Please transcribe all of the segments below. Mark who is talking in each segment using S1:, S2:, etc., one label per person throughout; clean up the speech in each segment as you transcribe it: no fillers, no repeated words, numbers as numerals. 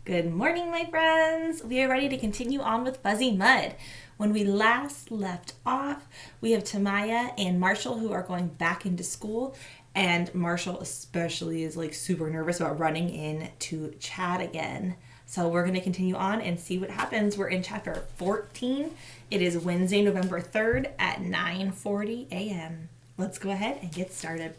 S1: Good morning, my friends. We are ready to continue on with Fuzzy Mud. When we last left off, we have Tamaya and Marshall who are going back into school, and Marshall especially is super nervous about running into Chad again. So we're going to continue on and see what happens. We're in chapter 14. It is Wednesday, November 3rd at 9:40 a.m. Let's go ahead and get started.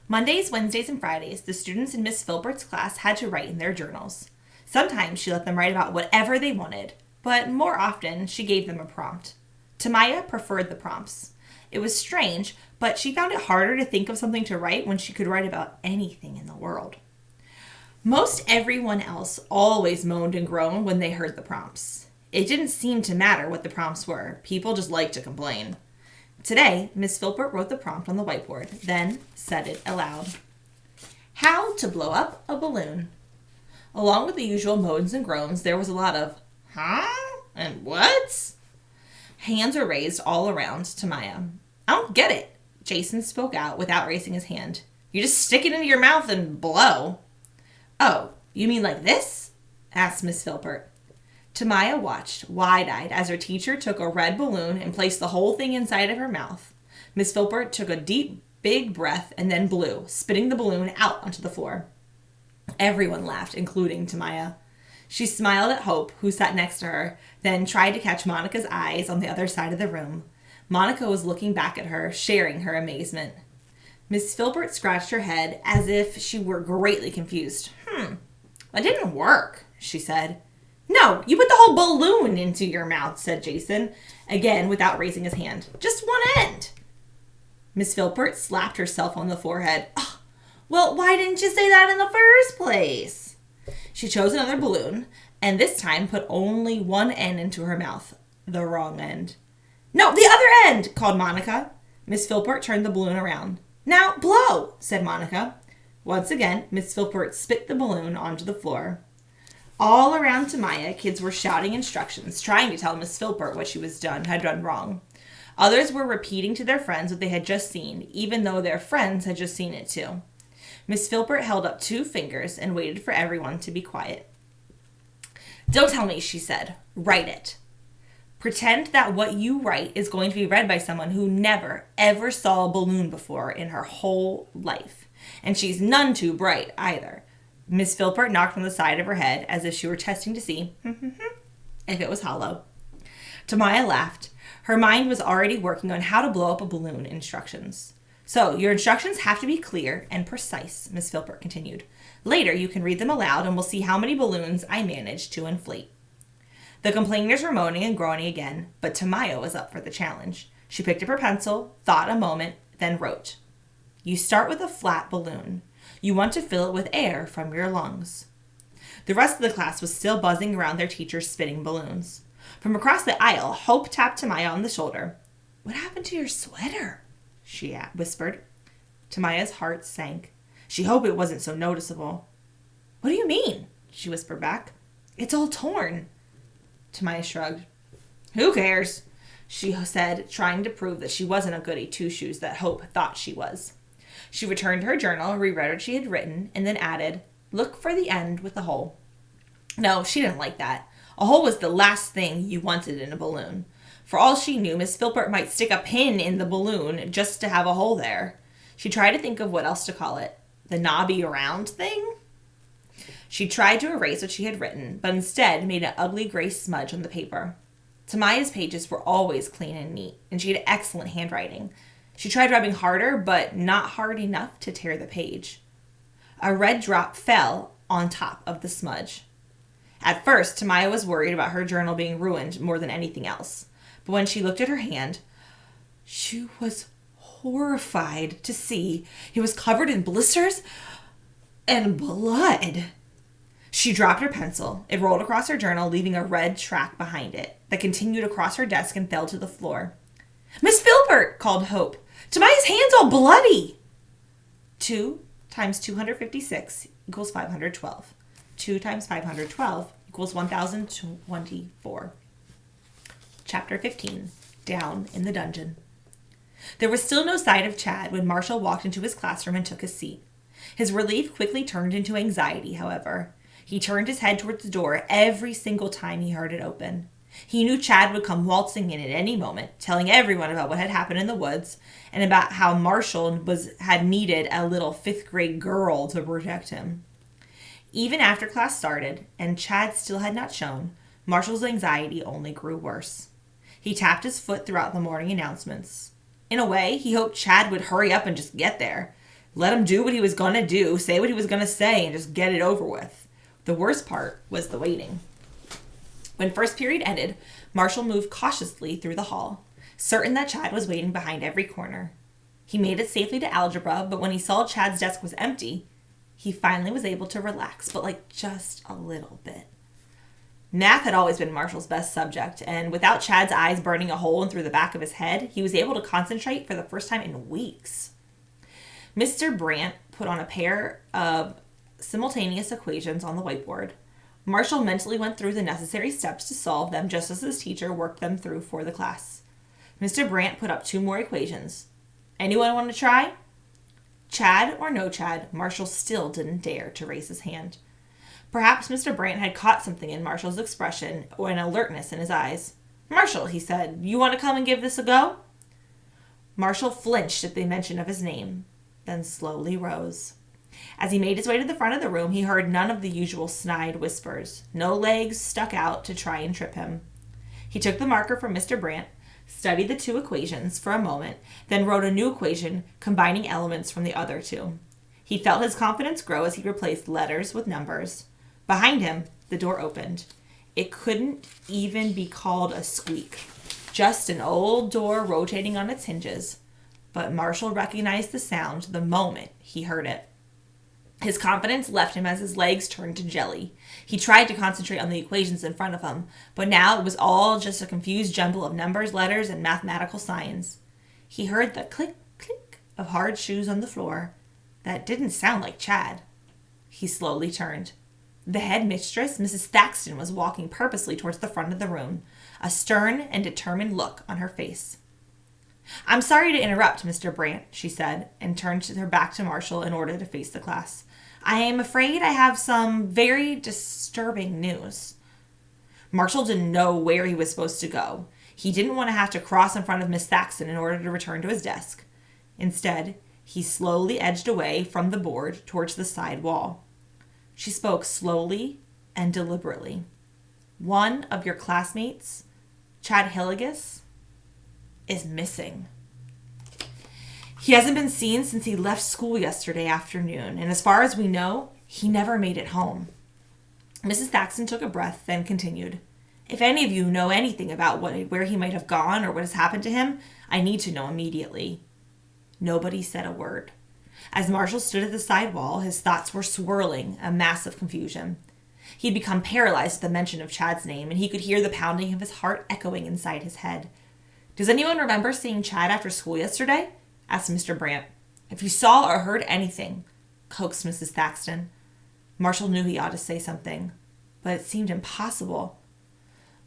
S1: Mondays, Wednesdays, and Fridays, the students in Miss Filbert's class had to write in their journals. Sometimes she let them write about whatever they wanted, but more often she gave them a prompt. Tamaya preferred the prompts. It was strange, but she found it harder to think of something to write when she could write about anything in the world. Most everyone else always moaned and groaned when they heard the prompts. It didn't seem to matter what the prompts were. People just liked to complain. Today, Miss Filbert wrote the prompt on the whiteboard, then said it aloud. How to blow up a balloon. Along with the usual moans and groans, there was a lot of, huh? And what? Hands were raised all around Tamaya. I don't get it, Jason spoke out without raising his hand. You just stick it into your mouth and blow. Oh, you mean like this? Asked Miss Filbert. Tamaya watched, wide-eyed, as her teacher took a red balloon and placed the whole thing inside of her mouth. Miss Filbert took a deep, big breath and then blew, spitting the balloon out onto the floor. Everyone laughed, including Tamaya. She smiled at Hope, who sat next to her, then tried to catch Monica's eyes on the other side of the room. Monica was looking back at her, sharing her amazement. Miss Filbert scratched her head as if she were greatly confused. That didn't work, she said. No, you put the whole balloon into your mouth, said Jason, again without raising his hand. Just one end. Miss Filbert slapped herself on the forehead. Oh, well, why didn't you say that in the first place? She chose another balloon, and this time put only one end into her mouth. The wrong end. No, the other end, called Monica. Miss Filbert turned the balloon around. Now blow, said Monica. Once again, Miss Filbert spit the balloon onto the floor. All around Tamaya, kids were shouting instructions, trying to tell Miss Filbert what she had done wrong. Others were repeating to their friends what they had just seen, even though their friends had just seen it too. Miss Filbert held up 2 fingers and waited for everyone to be quiet. Don't tell me, she said. Write it. Pretend that what you write is going to be read by someone who never, ever saw a balloon before in her whole life. And she's none too bright either. Miss Filbert knocked on the side of her head as if she were testing to see if it was hollow. Tamaya laughed. Her mind was already working on how to blow up a balloon instructions. So, your instructions have to be clear and precise, Miss Filbert continued. Later, you can read them aloud and we'll see how many balloons I managed to inflate. The complainers were moaning and groaning again, but Tamaya was up for the challenge. She picked up her pencil, thought a moment, then wrote. You start with a flat balloon. You want to fill it with air from your lungs. The rest of the class was still buzzing around their teacher's spitting balloons. From across the aisle, Hope tapped Tamaya on the shoulder. What happened to your sweater? She whispered. Tamaya's heart sank. She hoped it wasn't so noticeable. What do you mean? She whispered back. It's all torn. Tamaya shrugged. Who cares? She said, trying to prove that she wasn't a goody two-shoes that Hope thought she was. She returned to her journal, reread what she had written, and then added, look for the end with the hole. No, she didn't like that. A hole was the last thing you wanted in a balloon. For all she knew, Miss Filbert might stick a pin in the balloon just to have a hole there. She tried to think of what else to call it. The knobby round thing? She tried to erase what she had written, but instead made an ugly gray smudge on the paper. Tamaya's pages were always clean and neat, and she had excellent handwriting. She tried rubbing harder, but not hard enough to tear the page. A red drop fell on top of the smudge. At first, Tamaya was worried about her journal being ruined more than anything else. But when she looked at her hand, she was horrified to see it was covered in blisters and blood. She dropped her pencil. It rolled across her journal, leaving a red track behind it that continued across her desk and fell to the floor. Miss Filbert, called Hope. Tamaya's hand's all bloody. 2 times 256 equals 512. 2 times 512 equals 1024. Chapter 15. Down in the Dungeon. There was still no sight of Chad when Marshall walked into his classroom and took his seat. His relief quickly turned into anxiety, however. He turned his head towards the door every single time he heard it open. He knew Chad would come waltzing in at any moment, telling everyone about what had happened in the woods and about how Marshall had needed a little 5th-grade girl to protect him. Even after class started, and Chad still had not shown, Marshall's anxiety only grew worse. He tapped his foot throughout the morning announcements. In a way, he hoped Chad would hurry up and just get there. Let him do what he was going to do, say what he was going to say, and just get it over with. The worst part was the waiting. When first period ended, Marshall moved cautiously through the hall, certain that Chad was waiting behind every corner. He made it safely to algebra, but when he saw Chad's desk was empty, he finally was able to relax, but just a little bit. Math had always been Marshall's best subject, and without Chad's eyes burning a hole in through the back of his head, he was able to concentrate for the first time in weeks. Mr. Brandt put on a pair of simultaneous equations on the whiteboard. Marshall mentally went through the necessary steps to solve them just as his teacher worked them through for the class. Mr. Brandt put up 2 more equations. Anyone want to try? Chad or no Chad, Marshall still didn't dare to raise his hand. Perhaps Mr. Brandt had caught something in Marshall's expression or an alertness in his eyes. Marshall, he said, you want to come and give this a go? Marshall flinched at the mention of his name, then slowly rose. As he made his way to the front of the room, he heard none of the usual snide whispers. No legs stuck out to try and trip him. He took the marker from Mr. Brandt, studied the 2 equations for a moment, then wrote a new equation combining elements from the other 2. He felt his confidence grow as he replaced letters with numbers. Behind him, the door opened. It couldn't even be called a squeak, just an old door rotating on its hinges. But Marshall recognized the sound the moment he heard it. His confidence left him as his legs turned to jelly. He tried to concentrate on the equations in front of him, but now it was all just a confused jumble of numbers, letters, and mathematical signs. He heard the click, click of hard shoes on the floor. That didn't sound like Chad. He slowly turned. The head mistress, Mrs. Thaxton, was walking purposely towards the front of the room, a stern and determined look on her face. I'm sorry to interrupt, Mr. Brandt, she said, and turned her back to Marshall in order to face the class. I am afraid I have some very disturbing news. Marshall didn't know where he was supposed to go. He didn't want to have to cross in front of Miss Thaxton in order to return to his desk. Instead, he slowly edged away from the board towards the side wall. She spoke slowly and deliberately. One of your classmates, Chad Hilligus, is missing. He hasn't been seen since he left school yesterday afternoon, and as far as we know, he never made it home. Mrs. Thaxton took a breath, then continued. If any of you know anything about where he might have gone or what has happened to him, I need to know immediately. Nobody said a word. As Marshall stood at the side wall, his thoughts were swirling, a mass of confusion. He had become paralyzed at the mention of Chad's name, and he could hear the pounding of his heart echoing inside his head. Does anyone remember seeing Chad after school yesterday? Asked Mr. Brandt. If you saw or heard anything, coaxed Mrs. Thaxton. Marshall knew he ought to say something, but it seemed impossible.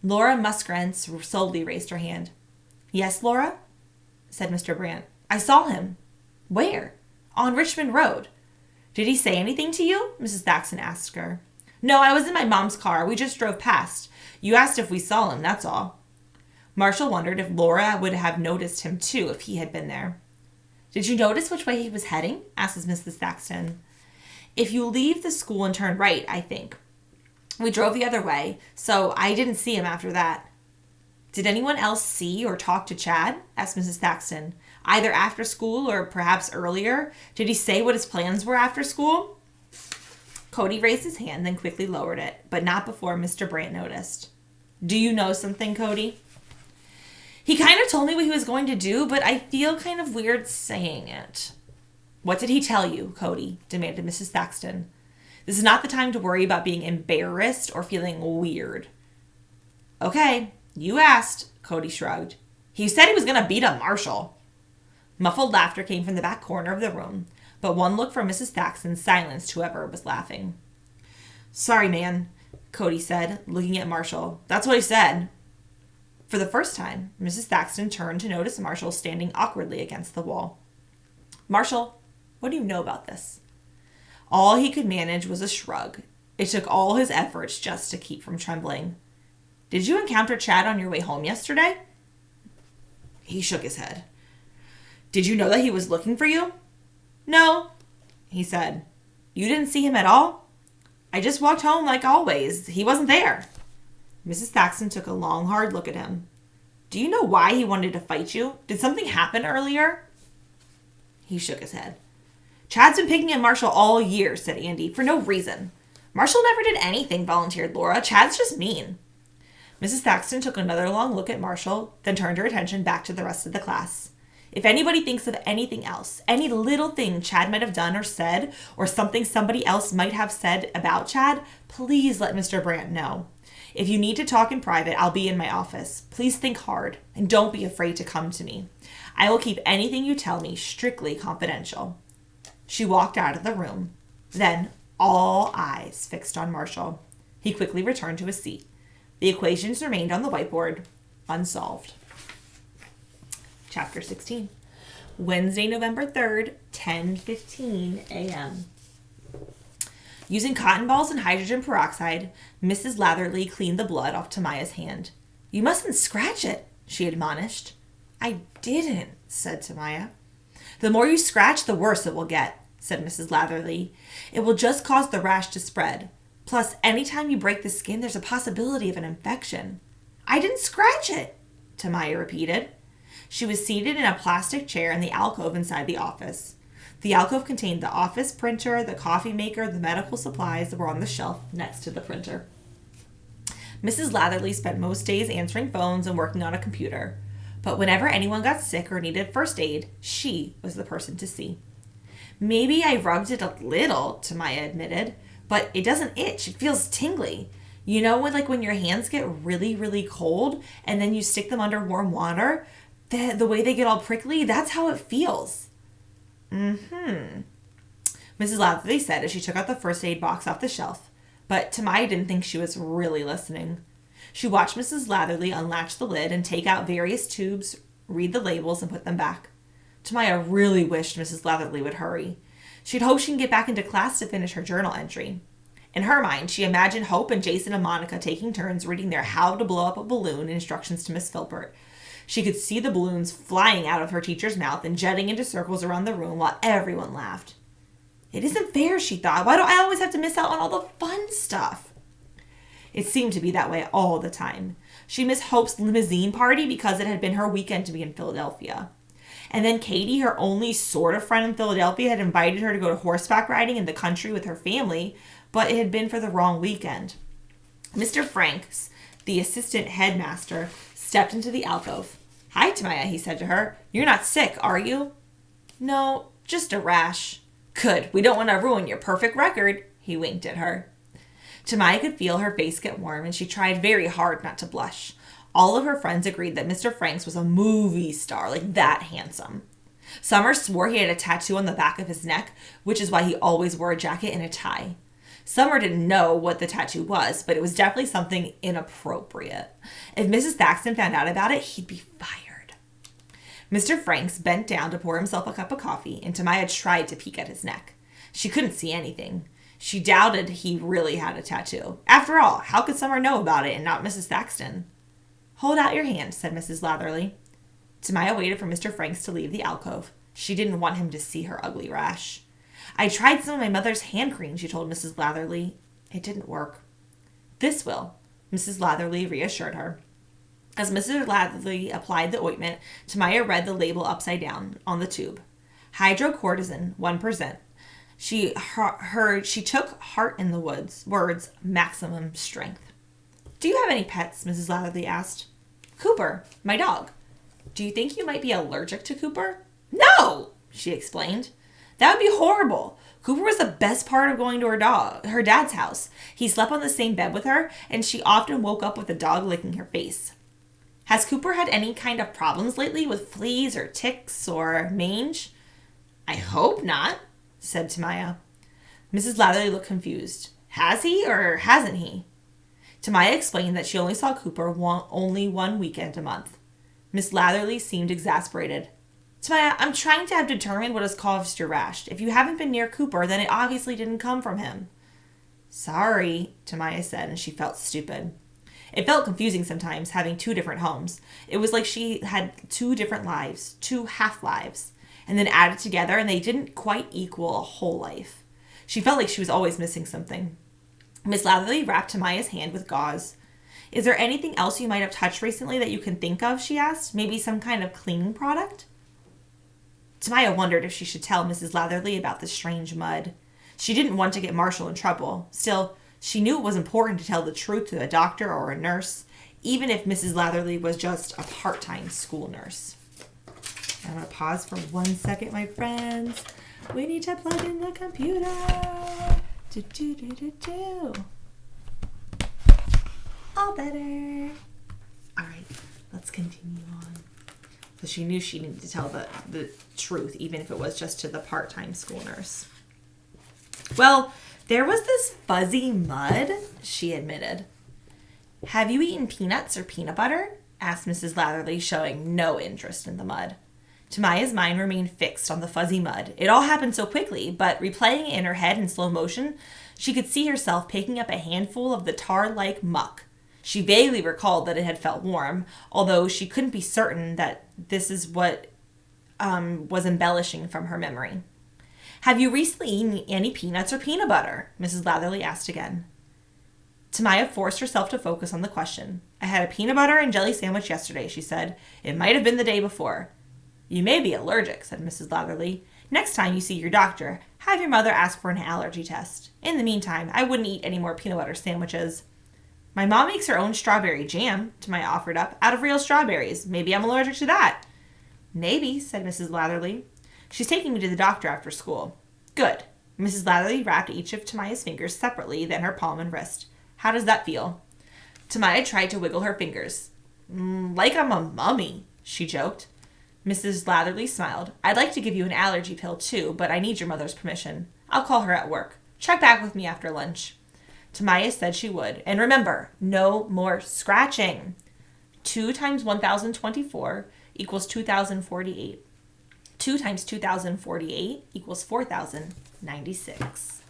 S1: Laura Musgrance slowly raised her hand. Yes, Laura? Said Mr. Brandt. I saw him. Where? On Richmond Road. Did he say anything to you? Mrs. Thaxton asked her. No, I was in my mom's car. We just drove past. You asked if we saw him, that's all. Marshall wondered if Laura would have noticed him too if he had been there. Did you notice which way he was heading? Asked Mrs. Thaxton. If you leave the school and turn right, I think. We drove the other way, so I didn't see him after that. Did anyone else see or talk to Chad? Asked Mrs. Thaxton. Either after school or perhaps earlier? Did he say what his plans were after school? Cody raised his hand, then quickly lowered it, but not before Mr. Brandt noticed. Do you know something, Cody? He kind of told me what he was going to do, but I feel kind of weird saying it. What did he tell you, Cody? Demanded Mrs. Thaxton. This is not the time to worry about being embarrassed or feeling weird. Okay, you asked, Cody shrugged. He said he was going to beat up Marshall. Muffled laughter came from the back corner of the room, but one look from Mrs. Thaxton silenced whoever was laughing. Sorry, man, Cody said, looking at Marshall. That's what he said. For the first time, Mrs. Thaxton turned to notice Marshall standing awkwardly against the wall. Marshall, what do you know about this? All he could manage was a shrug. It took all his efforts just to keep from trembling. Did you encounter Chad on your way home yesterday? He shook his head. Did you know that he was looking for you? No, he said. You didn't see him at all? I just walked home like always. He wasn't there. Mrs. Thaxton took a long, hard look at him. Do you know why he wanted to fight you? Did something happen earlier? He shook his head. Chad's been picking at Marshall all year, said Andy, for no reason. Marshall never did anything, volunteered Laura. Chad's just mean. Mrs. Thaxton took another long look at Marshall, then turned her attention back to the rest of the class. If anybody thinks of anything else, any little thing Chad might have done or said, or something somebody else might have said about Chad, please let Mr. Brandt know. If you need to talk in private, I'll be in my office. Please think hard, and don't be afraid to come to me. I will keep anything you tell me strictly confidential. She walked out of the room. Then, all eyes fixed on Marshall. He quickly returned to his seat. The equations remained on the whiteboard, unsolved. Chapter 16. Wednesday, November 3rd, 10:15 a.m. Using cotton balls and hydrogen peroxide, Mrs. Latherley cleaned the blood off Tamiya's hand. You mustn't scratch it, she admonished. I didn't, said Tamaya. The more you scratch, the worse it will get, said Mrs. Latherley. It will just cause the rash to spread. Plus, anytime you break the skin, there's a possibility of an infection. I didn't scratch it, Tamaya repeated. She was seated in a plastic chair in the alcove inside the office. The alcove contained the office printer, the coffee maker, the medical supplies that were on the shelf next to the printer. Mrs. Latherley spent most days answering phones and working on a computer. But whenever anyone got sick or needed first aid, she was the person to see. Maybe I rubbed it a little, Tamaya admitted, but it doesn't itch. It feels tingly. You know, when your hands get really, really cold and then you stick them under warm water, the way they get all prickly, that's how it feels. Mrs. Latherley said as she took out the first aid box off the shelf, but Tamaya didn't think she was really listening. She watched Mrs. Latherley unlatch the lid and take out various tubes, read the labels, and put them back. Tamaya really wished Mrs. Latherley would hurry. She'd hoped she can get back into class to finish her journal entry. In her mind, she imagined Hope and Jason and Monica taking turns reading their How to Blow Up a Balloon instructions to Miss Philpott. She could see the balloons flying out of her teacher's mouth and jetting into circles around the room while everyone laughed. It isn't fair, she thought. Why do I always have to miss out on all the fun stuff? It seemed to be that way all the time. She missed Hope's limousine party because it had been her weekend to be in Philadelphia. And then Katie, her only sort of friend in Philadelphia, had invited her to go to horseback riding in the country with her family, but it had been for the wrong weekend. Mr. Franks, the assistant headmaster, stepped into the alcove. Hi, Tamaya, he said to her. You're not sick, are you? No, just a rash. Good, we don't want to ruin your perfect record, he winked at her. Tamaya could feel her face get warm, and she tried very hard not to blush. All of her friends agreed that Mr. Franks was a movie star, like that handsome. Summer swore he had a tattoo on the back of his neck, which is why he always wore a jacket and a tie. Summer didn't know what the tattoo was, but it was definitely something inappropriate. If Mrs. Thaxton found out about it, he'd be fired. Mr. Franks bent down to pour himself a cup of coffee, and Tamaya tried to peek at his neck. She couldn't see anything. She doubted he really had a tattoo. After all, how could Summer know about it and not Mrs. Thaxton? Hold out your hand, said Mrs. Latherley. Tamaya waited for Mr. Franks to leave the alcove. She didn't want him to see her ugly rash. I tried some of my mother's hand cream, she told Mrs. Latherley. It didn't work. This will, Mrs. Latherley reassured her. As Mrs. Latherley applied the ointment, Tamaya read the label upside down on the tube. Hydrocortisone, 1%. She took heart in the words, maximum strength. Do you have any pets? Mrs. Latherley asked. Cooper, my dog. Do you think you might be allergic to Cooper? No, she explained. That would be horrible. Cooper was the best part of going to her dad's house. He slept on the same bed with her, and she often woke up with the dog licking her face. Has Cooper had any kind of problems lately with fleas or ticks or mange? I hope not, said Tamaya. Mrs. Latherley looked confused. Has he or hasn't he? Tamaya explained that she only saw Cooper only one weekend a month. Miss Latherley seemed exasperated. Tamaya, I'm trying to have determined what has caused your rash. If you haven't been near Cooper, then it obviously didn't come from him. Sorry, Tamaya said, and she felt stupid. It felt confusing sometimes, having 2 different homes. It was like she had 2 different lives, 2 half-lives, and then added together, and they didn't quite equal a whole life. She felt like she was always missing something. Miss Latherley wrapped Tamaya's hand with gauze. Is there anything else you might have touched recently that you can think of, she asked? Maybe some kind of cleaning product? Tamaya wondered if she should tell Mrs. Latherley about the strange mud. She didn't want to get Marshall in trouble. Still, she knew it was important to tell the truth to a doctor or a nurse, even if Mrs. Latherley was just a part-time school nurse. I'm going to pause for 1 second, my friends. We need to plug in the computer. All better. All right, let's continue on. So she knew she needed to tell the truth, even if it was just to the part-time school nurse. Well, there was this fuzzy mud, she admitted. Have you eaten peanuts or peanut butter? Asked Mrs. Latherley, showing no interest in the mud. Tamaya's mind remained fixed on the fuzzy mud. It all happened so quickly, but replaying it in her head in slow motion, she could see herself picking up a handful of the tar-like muck. She vaguely recalled that it had felt warm, although she couldn't be certain that this is what was embellishing from her memory. Have you recently eaten any peanuts or peanut butter? Mrs. Latherley asked again. Tamaya forced herself to focus on the question. I had a peanut butter and jelly sandwich yesterday, she said. It might have been the day before. You may be allergic, said Mrs. Latherley. Next time you see your doctor, have your mother ask for an allergy test. In the meantime, I wouldn't eat any more peanut butter sandwiches. My mom makes her own strawberry jam, Tamaya offered up, out of real strawberries. Maybe I'm allergic to that. Maybe, said Mrs. Latherley. She's taking me to the doctor after school. Good. Mrs. Latherley wrapped each of Tamaya's fingers separately, then her palm and wrist. How does that feel? Tamaya tried to wiggle her fingers. Like I'm a mummy, she joked. Mrs. Latherley smiled. I'd like to give you an allergy pill too, but I need your mother's permission. I'll call her at work. Check back with me after lunch. Tamaya said she would. And remember, no more scratching. 2 times 1024 equals 2048. 2 times 2048 equals 4096.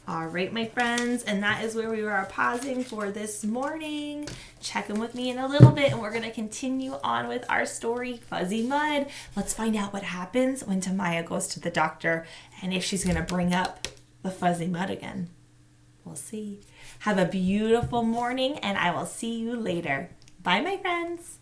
S1: All right, my friends, and that is where we are pausing for this morning. Check in with me in a little bit, and we're going to continue on with our story, Fuzzy Mud. Let's find out what happens when Tamaya goes to the doctor and if she's going to bring up the fuzzy mud again. We'll see. Have a beautiful morning, and I will see you later. Bye, my friends.